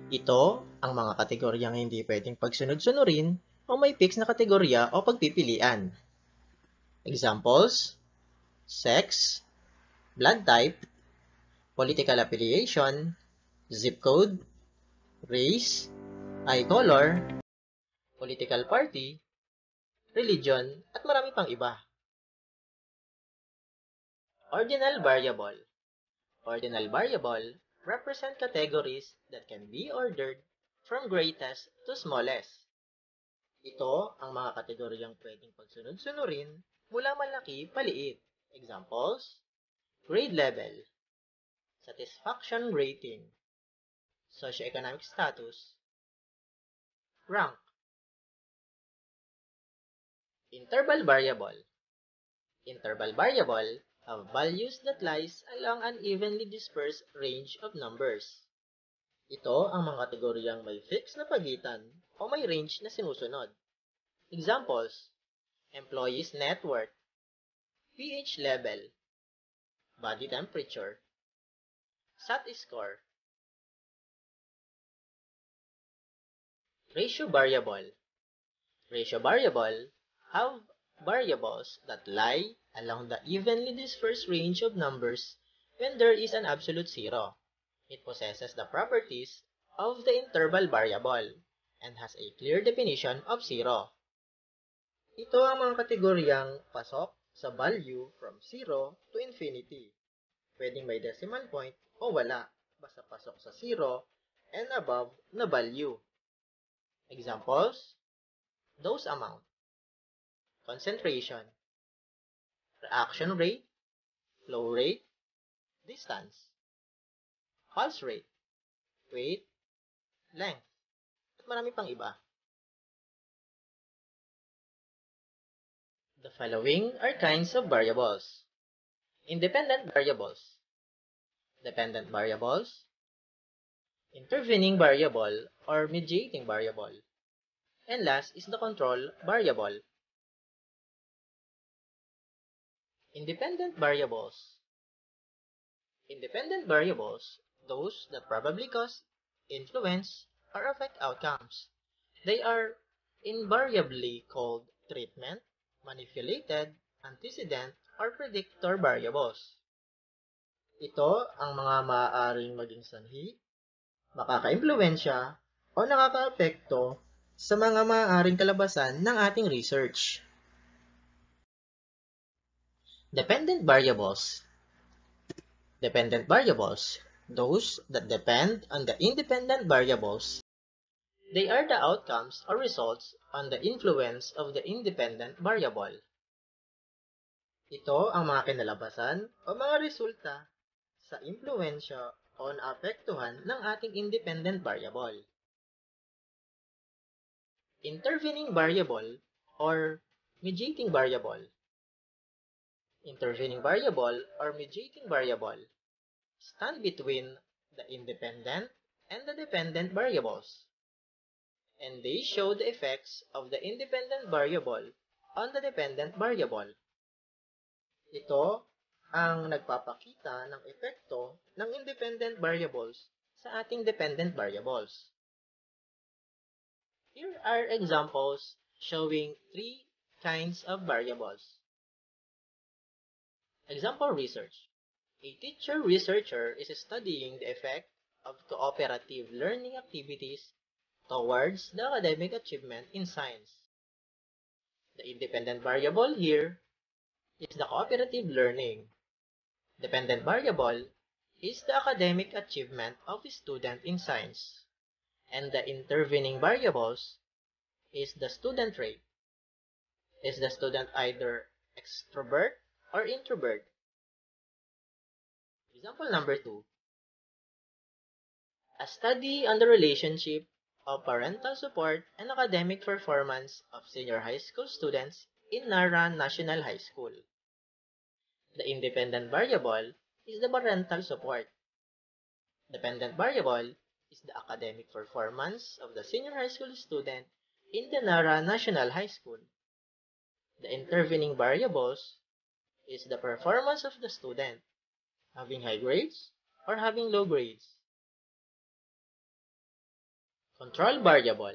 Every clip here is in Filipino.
Ito ang mga kategoryang hindi pwedeng pagsunod-sunurin o may fix na kategorya o pagpipilian. Examples: sex, blood type, political affiliation, zip code, race, eye color, political party, religion, at marami pang iba. Ordinal variable. Ordinal variable represent categories that can be ordered from greatest to smallest. Ito ang mga kategoryang pwedeng pagsunod-sunurin mula malaki paliit. Examples: grade level, satisfaction rating, socioeconomic status, rank. Interval variable. Interval variable have values that lies along an evenly dispersed range of numbers. Ito ang mga kategoryang may fixed na pagitan o may range na sinusunod. Examples: employees' net worth, pH level, body temperature, SAT score. Ratio variable. Ratio variable have variables that lie along the evenly dispersed range of numbers when there is an absolute zero. It possesses the properties of the interval variable and has a clear definition of zero. Ito ang mga kategoryang pasok sa value from 0 to infinity. Pwedeng may decimal point o wala, basta pasok sa 0 and above na value. Examples: dose amount, concentration, reaction rate, flow rate, distance, pulse rate, weight, length, at marami pang iba. The following are kinds of variables: independent variables, dependent variables, intervening variable or mediating variable, and last is the control variable. Independent variables. Independent variables, those that probably cause, influence, or affect outcomes. They are invariably called treatment, manipulated, antecedent, or predictor variables. Ito ang mga maaaring maging sanhi, makaka-impluwensya, o nakaka-apekto sa mga maaaring kalabasan ng ating research. Dependent variables. Dependent variables, those that depend on the independent variables. They are the outcomes or results on the influence of the independent variable. Ito ang mga kinalabasan o mga resulta sa impluensya o naapektuhan ng ating independent variable. Intervening variable or mediating variable. Intervening variable or mediating variable stand between the independent and the dependent variables, and they show the effects of the independent variable on the dependent variable. Ito ang nagpapakita ng epekto ng independent variables sa ating dependent variables. Here are examples showing three kinds of variables. Example research. A teacher-researcher is studying the effect of cooperative learning activities towards the academic achievement in science. The independent variable here is the cooperative learning. Dependent variable is the academic achievement of a student in science. And the intervening variables is the student rate. Is the student either extrovert or introvert? Example number 2. A study on the relationship of parental support and academic performance of senior high school students in Nara National High School. The independent variable is the parental support. Dependent variable is the academic performance of the senior high school student in the Nara National High School. The intervening variables is the performance of the student, having high grades or having low grades. Control variable.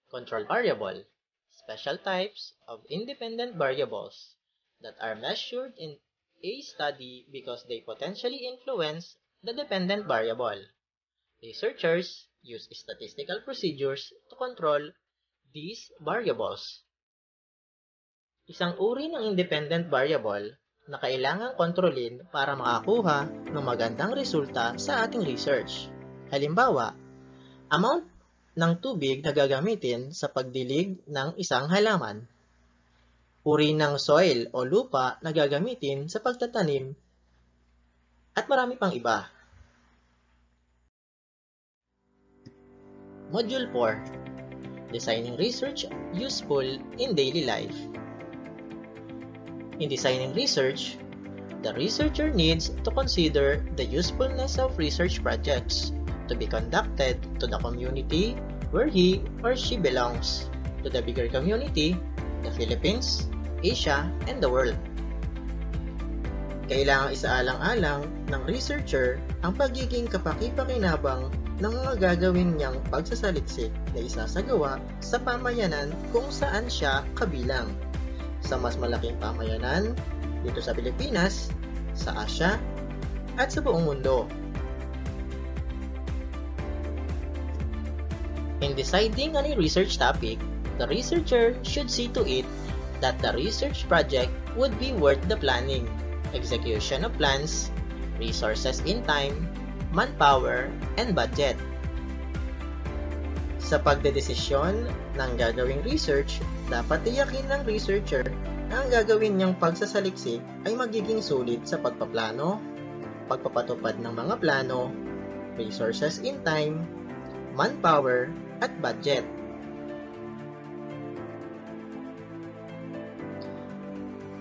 Control variable. Special types of independent variables that are measured in a study because they potentially influence the dependent variable. Researchers use statistical procedures to control these variables. Isang uri ng independent variable na kailangang kontrolin para makakuha ng magandang resulta sa ating research. Halimbawa, amount ng tubig na gagamitin sa pagdilig ng isang halaman, uri ng soil o lupa na gagamitin sa pagtatanim, at marami pang iba. Module 4. Designing research useful in daily life. In designing research, the researcher needs to consider the usefulness of research projects to be conducted to the community where he or she belongs, to the bigger community, the Philippines, Asia, and the world. Kailangang isaalang-alang ng researcher ang pagiging kapaki-pakinabang ng mga gagawin niyang pagsasaliksik na isasagawa sa pamayanan kung saan siya kabilang. Sa mas malaking pamayanan dito sa Pilipinas, sa Asia, at sa buong mundo. In deciding on a research topic, the researcher should see to it that the research project would be worth the planning, execution of plans, resources in time, manpower, and budget. Sa pagdedesisyon ng gagawing research, dapat tiyakin ng researcher na ang gagawin niyang pagsasaliksik ay magiging sulit sa pagpaplano, pagpapatupad ng mga plano, resources in time, manpower, at budget.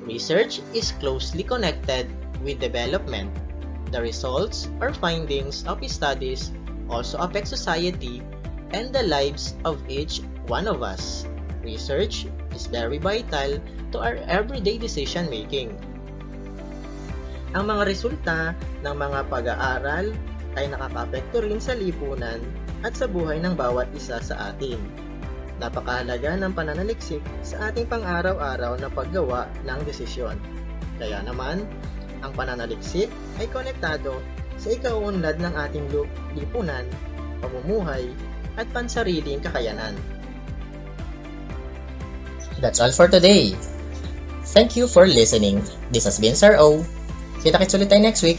Research is closely connected with development. The results or findings of studies also affect society and the lives of each one of us. Research is very vital to our everyday decision-making. Ang mga resulta ng mga pag-aaral ay nakakapekto rin sa lipunan at sa buhay ng bawat isa sa atin. Napakahalaga ng pananaliksik sa ating pang-araw-araw na paggawa ng desisyon. Kaya naman, ang pananaliksik ay konektado sa ikauunlad ng ating lipunan, pamumuhay, at pansariling kakayanan. That's all for today. Thank you for listening. This has been Sir O. Kita-kits ulit tayo next week.